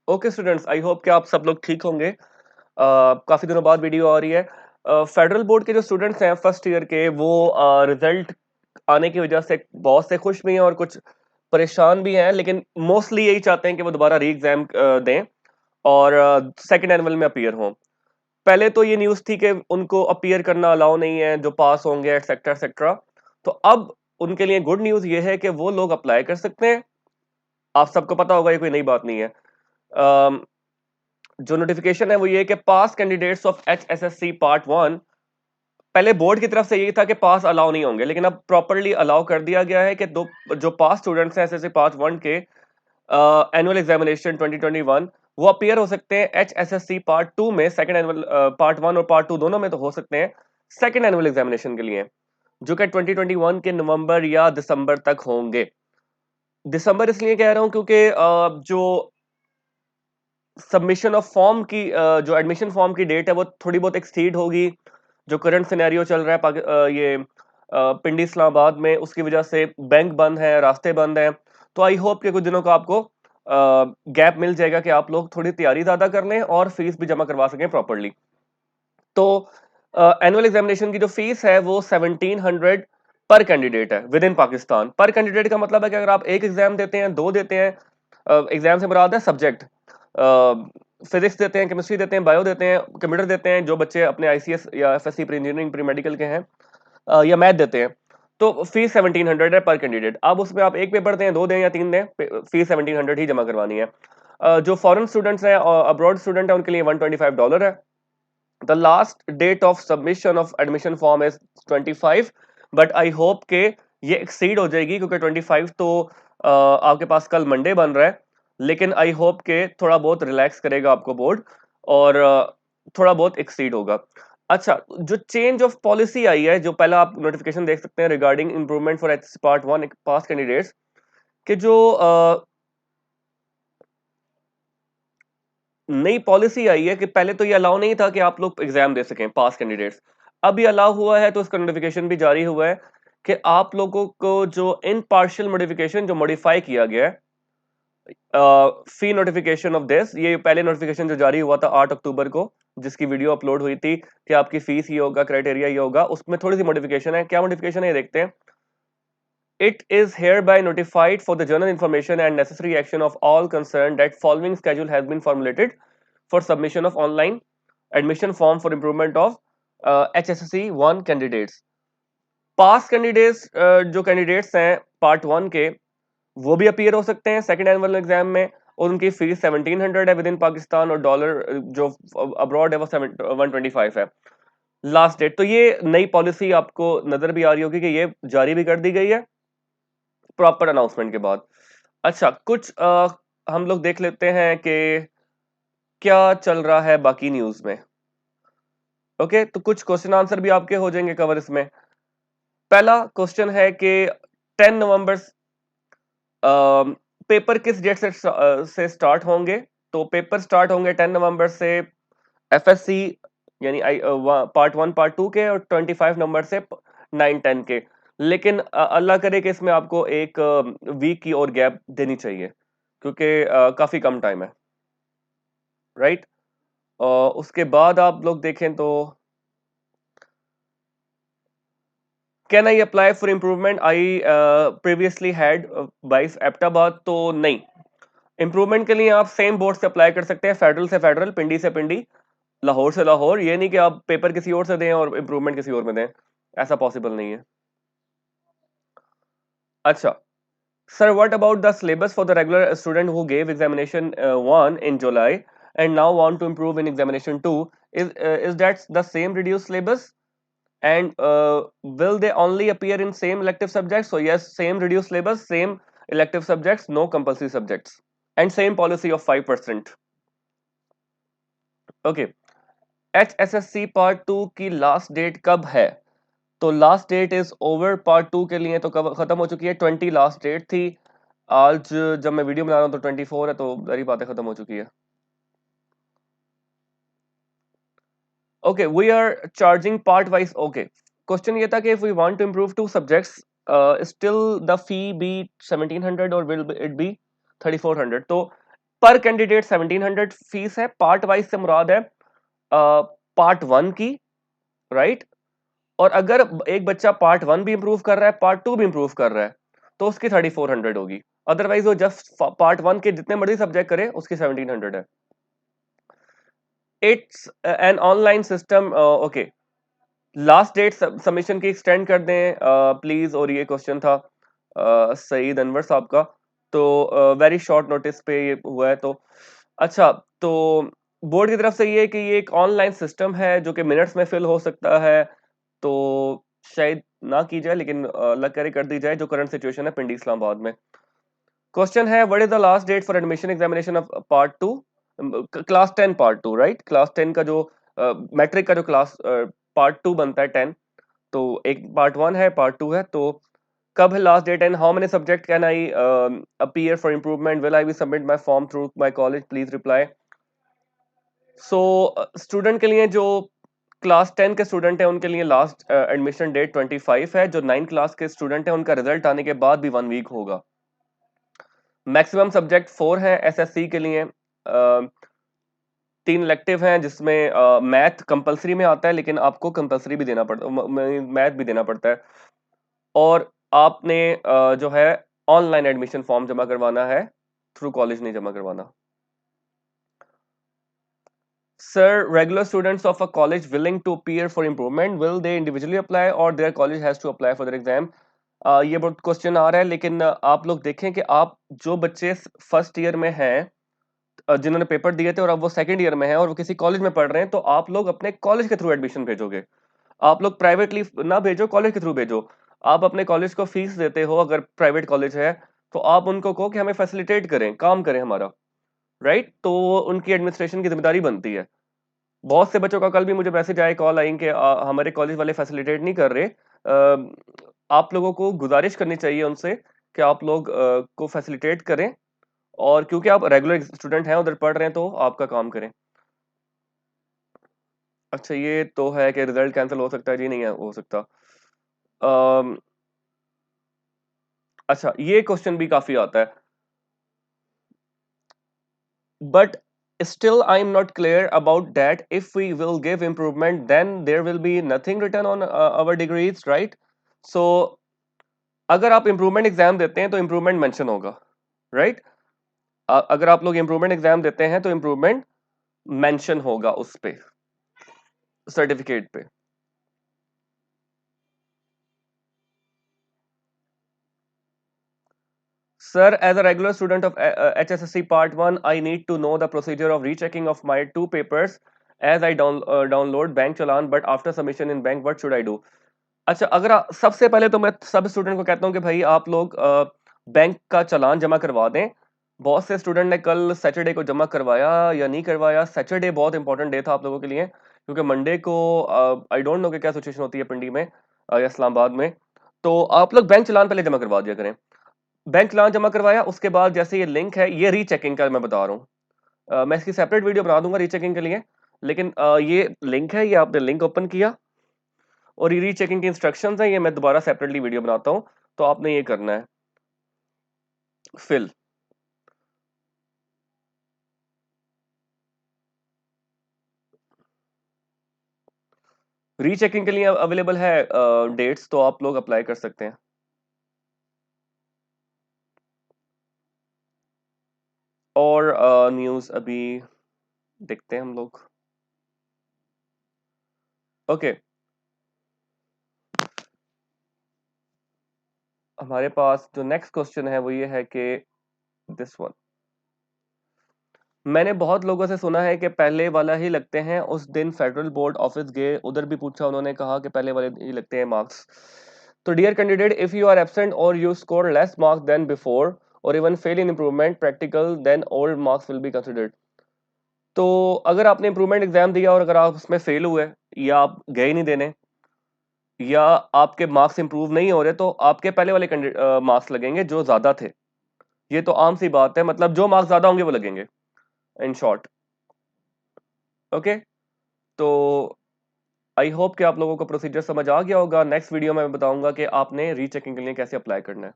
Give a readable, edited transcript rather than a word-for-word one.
Okay students, I hope कि आप सब लोग ठीक होंगे। काफ़ी दिनों बाद वीडियो आ रही है। फेडरल बोर्ड के जो स्टूडेंट्स हैं फर्स्ट ईयर के, वो रिजल्ट आने की वजह से बहुत से खुश भी हैं और कुछ परेशान भी हैं, लेकिन मोस्टली यही चाहते हैं कि वो दोबारा री एग्जाम दें और सेकेंड एनुअल में अपीयर हों। पहले तो ये न्यूज़ थी कि उनको अपीयर करना अलाउ नहीं है जो पास होंगे, एक्सेट्रा एक्सेट्रा। तो अब उनके लिए गुड न्यूज़ ये है कि वो लोग अप्लाई कर सकते हैं। आप सबको पता होगा, ये कोई नई बात नहीं है। अम, जो नोटिफिकेशन है वो ये कि पास कैंडिडेट्स ऑफ HSSC पार्ट 1, पहले बोर्ड की तरफ से यही था कि पास अलाउ नहीं होंगे, लेकिन अब प्रॉपर्ली अलाउ कर दिया गया है कि दो जो पास स्टूडेंट्स हैं एसएससी पार्ट 1 के एनुअल एग्जामिनेशन 2021, वो अपीयर हो सकते हैं HSSC पार्ट 2 में। सेकंड एनुअल पार्ट 1 और पार्ट 2 दोनों में तो हो सकते हैं सेकंड एनुअल एग्जामिनेशन के लिए, जो कि 2021 के नवंबर या दिसंबर तक होंगे। दिसंबर इसलिए कह रहा हूं क्योंकि जो सबमिशन ऑफ फॉर्म की जो एडमिशन फॉर्म की डेट है वो थोड़ी बहुत एक्सटीड होगी। जो करंट सिनेरियो चल रहा है ये पिंडी इस्लामाबाद में, उसकी वजह से बैंक बंद है, रास्ते बंद हैं। तो आई होप कि कुछ दिनों का आपको गैप मिल जाएगा कि आप लोग थोड़ी तैयारी ज्यादा कर लें और फीस भी जमा करवा सकें प्रॉपरली। तो एनुअल एग्जामिनेशन की जो फीस है वो 1700 पर कैंडिडेट है विद इन पाकिस्तान। पर कैंडिडेट का मतलब है कि अगर आप एक एग्जाम देते हैं, दो देते हैं, एग्जाम से मुराद है सब्जेक्ट, फिजिक्स देते हैं, केमिस्ट्री देते हैं, बायो देते हैं, कंप्यूटर देते हैं, जो बच्चे अपने ICS या FSC pre engineering pre medical के हैं, या मैथ देते हैं, तो फीस 1700 है पर कैंडिडेट। अब उसमें आप एक पेपर दें, दो दें या तीन दें, फीस 1700 ही जमा करवानी है। जो फॉरेन स्टूडेंट्स हैं और अब्रॉड स्टूडेंट हैं, उनके लिए $125 है। The last date of submission of admission form is 25, but I hope के ये exceed हो जाएगी, क्योंकि 25 तो आपके पास कल मंडे बन रहा है। लेकिन आई होप के थोड़ा बहुत रिलैक्स करेगा आपको बोर्ड और थोड़ा बहुत एक्सीड होगा। अच्छा, जो चेंज ऑफ पॉलिसी आई है, जो पहला आप नोटिफिकेशन देख सकते हैं regarding improvement for H part 1 pass candidates, कि जो नई पॉलिसी आई है कि पहले तो ये अलाउ नहीं था कि आप लोग एग्जाम दे सकें पास कैंडिडेट्स। अब ये अलाउ हुआ है, तो इसका नोटिफिकेशन भी जारी हुआ है कि आप लोगों को जो इन पार्शियल मॉडिफिकेशन जो मॉडिफाई किया गया है, फी नोटिफिकेशन ऑफ दिस, ये पहले नोटिफिकेशन जो जारी हुआ था 8 अक्टूबर को, जिसकी वीडियो अपलोड हुई थी कि आपकी फीस ये होगा, क्राइटेरिया ये होगा, उसमें थोड़ी सी मॉडिफिकेशन है। क्या मॉडिफिकेशन है ये देखते हैं। It is hereby notified for the general information and necessary action of all concerned that following schedule has been formulated for submission of online admission form for improvement of HSSC 1 candidates. Pass candidates, जो candidates हैं part 1 के, वो भी appear हो सकते हैं second annual exam में, और उनकी फीस 1700 है विद इन पाकिस्तान, और डॉलर जो अब्रॉड है वो 125 है लास्ट डेट। तो ये नई पॉलिसी आपको नजर भी आ रही होगी कि ये जारी भी कर दी गई है प्रॉपर अनाउंसमेंट के बाद। अच्छा, कुछ हम लोग देख लेते हैं कि क्या चल रहा है बाकी न्यूज में। ओके, तो कुछ क्वेश्चन आंसर भी आपके हो जाएंगे कवर इसमें। पहला क्वेश्चन है कि 10 नवंबर पेपर किस डेट से स्टार्ट होंगे। तो पेपर स्टार्ट होंगे 10 नवंबर से FSC, यानी पार्ट 1 पार्ट 2 के, और 25 नवंबर से 9 10 के। लेकिन अल्लाह करे कि इसमें आपको एक वीक की और गैप देनी चाहिए, क्योंकि काफी कम टाइम है, राइट। उसके बाद आप लोग देखें तो can I apply for improvement, I previously had बाइस एप्टाबाद। तो नहीं, इम्प्रूवमेंट के लिए आप सेम बोर्ड से अप्लाई कर सकते हैं, फेडरल से फेडरल, पिंडी से पिंडी, लाहौर से लाहौर। ये नहीं कि आप पेपर किसी और से दें और इम्प्रूवमेंट किसी और में दें, ऐसा पॉसिबल नहीं है। अच्छा sir, what about the syllabus for the regular student who gave examination 1 in July and now want to improve in examination 2? Is that the same reduced syllabus? And will they only appear in same elective subjects? So yes, same reduced syllabus, same elective subjects, no compulsory subjects, and same policy of 5%. Okay, HSSC part 2 की last date कब है? तो last date is over part 2 के लिए, तो कब खत्म हो चुकी है? 20 लास्ट डेट थी। आज जब मैं वीडियो बना रहा हूँ तो 24 है, तो सारी बातें खत्म हो चुकी है। Okay, we are charging part wise. Okay, question ये था कि if we want to improve two subjects, still the fee be 1700 और विल इट बी 3400? तो पर कैंडिडेट 1700 फीस है। पार्ट वाइज से मुराद है पार्ट 1 की, राइट। और अगर एक बच्चा पार्ट 1 भी इंप्रूव कर रहा है, पार्ट 2 भी इंप्रूव कर रहा है, तो उसकी 3400 होगी। अदरवाइज वो जस्ट पार्ट 1 के जितने मर्जी सब्जेक्ट करे उसकी 1700 है। It's an online system, okay. Last date submission की एक्सटेंड कर दें प्लीज। और ये क्वेश्चन था सईद अनवर साहब का, तो वेरी शॉर्ट नोटिस पे ये हुआ है। तो अच्छा, तो बोर्ड की तरफ से ये कि ये एक ऑनलाइन सिस्टम है जो कि मिनट्स में फिल हो सकता है, तो शायद ना की जाए, लेकिन अल्लाह करे कर दी जाए, जो करंट सिचुएशन है पिंडी इस्लामाबाद में। क्वेश्चन है, what is the last date for admission examination of part 2, class 10 part 2, right. Class 10 का जो मैट्रिक का जो क्लास पार्ट 2 बनता है 10, तो एक पार्ट 1 है, पार्ट 2 है, तो कब है last date and how many subject can I appear for improvement, will I be submit my form through my college, please reply. So student के लिए जो क्लास 10 के स्टूडेंट हैं उनके लिए लास्ट एडमिशन डेट 25 है। जो 9 क्लास के स्टूडेंट हैं उनका रिजल्ट आने के बाद भी 1 वीक होगा। मैक्सिमम सब्जेक्ट 4 हैं एसएससी के लिए। 3 इलेक्टिव हैं जिसमें मैथ कंपलसरी में आता है, लेकिन आपको कंपलसरी भी देना पड़ता है, मैथ भी देना पड़ता है। और आपने जो है ऑनलाइन एडमिशन फॉर्म जमा करवाना है, थ्रू कॉलेज नहीं जमा करवाना। Sir, regular students of a college willing to appear for improvement, will they individually apply or their college has to apply for their exam? ये बहुत क्वेश्चन आ रहा है, लेकिन आप लोग देखें कि आप जो बच्चे फर्स्ट ईयर में हैं, जिन्होंने पेपर दिए थे और अब वो सेकंड ईयर में हैं और वो किसी कॉलेज में पढ़ रहे हैं, तो आप लोग अपने कॉलेज के थ्रू एडमिशन भेजोगे। आप लोग प्राइवेटली ना भेजो, कॉलेज के थ्रू भेजो। आप अपने कॉलेज को फीस देते हो, अगर प्राइवेट कॉलेज है तो आप उनको कहो कि हमें फैसिलिटेट करें, काम करें हमारा, राइट। तो उनकी एडमिनिस्ट्रेशन की जिम्मेदारी बनती है। बहुत से बच्चों का कल भी मुझे मैसेज आए, कॉल आई कि हमारे कॉलेज वाले फैसिलिटेट नहीं कर रहे। आप लोगों को गुजारिश करनी चाहिए उनसे कि आप लोग को फैसिलिटेट करें, और क्योंकि आप रेगुलर स्टूडेंट हैं, उधर पढ़ रहे हैं, तो आपका काम करें। अच्छा, ये तो है कि रिजल्ट कैंसिल हो सकता है, जी नहीं है हो सकता। अम, अच्छा, ये क्वेश्चन भी काफी आता है, but still I am not clear about that. If we will give improvement, then there will be nothing written on our degrees, right? So अगर आप इम्प्रूवमेंट एग्जाम देते हैं तो इम्प्रूवमेंट मेंशन होगा, राइट। अगर आप लोग इम्प्रूवमेंट एग्जाम देते हैं तो इम्प्रूवमेंट मेंशन होगा उस पे, सर्टिफिकेट पे। Sir, as a regular student of HSSC Part 1, I need to know the procedure of rechecking of my 2 papers as I download bank challan, but after submission in bank, what should I do? अच्छा, अगर सबसे पहले तो मैं सब student को कहता हूँ कि भाई आप लोग बैंक का चालान जमा करवा दें। बहुत से स्टूडेंट ने कल सैटरडे को जमा करवाया या नहीं करवाया। सैटरडे बहुत इंपॉर्टेंट डे था आप लोगों के लिए, क्योंकि मंडे को आई डोंट नो कि क्या सिचुएशन होती है पिंडी में या इस्लामाबाद में। तो आप लोग बैंक चालान पहले जमा करवा दिया करें। बैंक चालान जमा करवाया, उसके बाद जैसे ये लिंक है, ये रीचेकिंग का मैं बता रहा हूँ। मैं इसकी सेपरेट वीडियो बना दूंगा रीचेकिंग के लिए, लेकिन ये लिंक है, ये आपने लिंक ओपन किया और ये रीचेकिंग की इंस्ट्रक्शंस हैं, ये मैं दोबारा सेपरेटली वीडियो बनाता हूँ, तो आपने ये करना है फिल। रीचेकिंग के लिए अवेलेबल है डेट्स, तो आप लोग अप्लाई कर सकते हैं। और न्यूज़ अभी देखते हैं हम लोग। ओके, हमारे पास जो नेक्स्ट क्वेश्चन है वो ये है कि दिस वन, मैंने बहुत लोगों से सुना है कि पहले वाला ही लगते हैं। उस दिन फेडरल बोर्ड ऑफिस गए, उधर भी पूछा, उन्होंने कहा कि पहले वाले ही लगते हैं मार्क्स। तो dear candidate, if you are absent or you score less marks than before or even fail in improvement practical, then old marks will be considered. तो अगर आपने इम्प्रूवमेंट एग्जाम दिया और अगर आप उसमें फेल हुए, या आप गए नहीं देने, या आपके मार्क्स इंप्रूव नहीं हो रहे, तो आपके पहले वाले मार्क्स लगेंगे जो ज्यादा थे। ये तो आम सी बात है, मतलब जो मार्क्स ज्यादा होंगे वो लगेंगे, इन शॉर्ट। ओके, तो आई होप कि आप लोगों को प्रोसीजर समझ आ गया होगा। नेक्स्ट वीडियो में मैं बताऊंगा कि आपने रीचेकिंग के लिए कैसे अप्लाई करना है।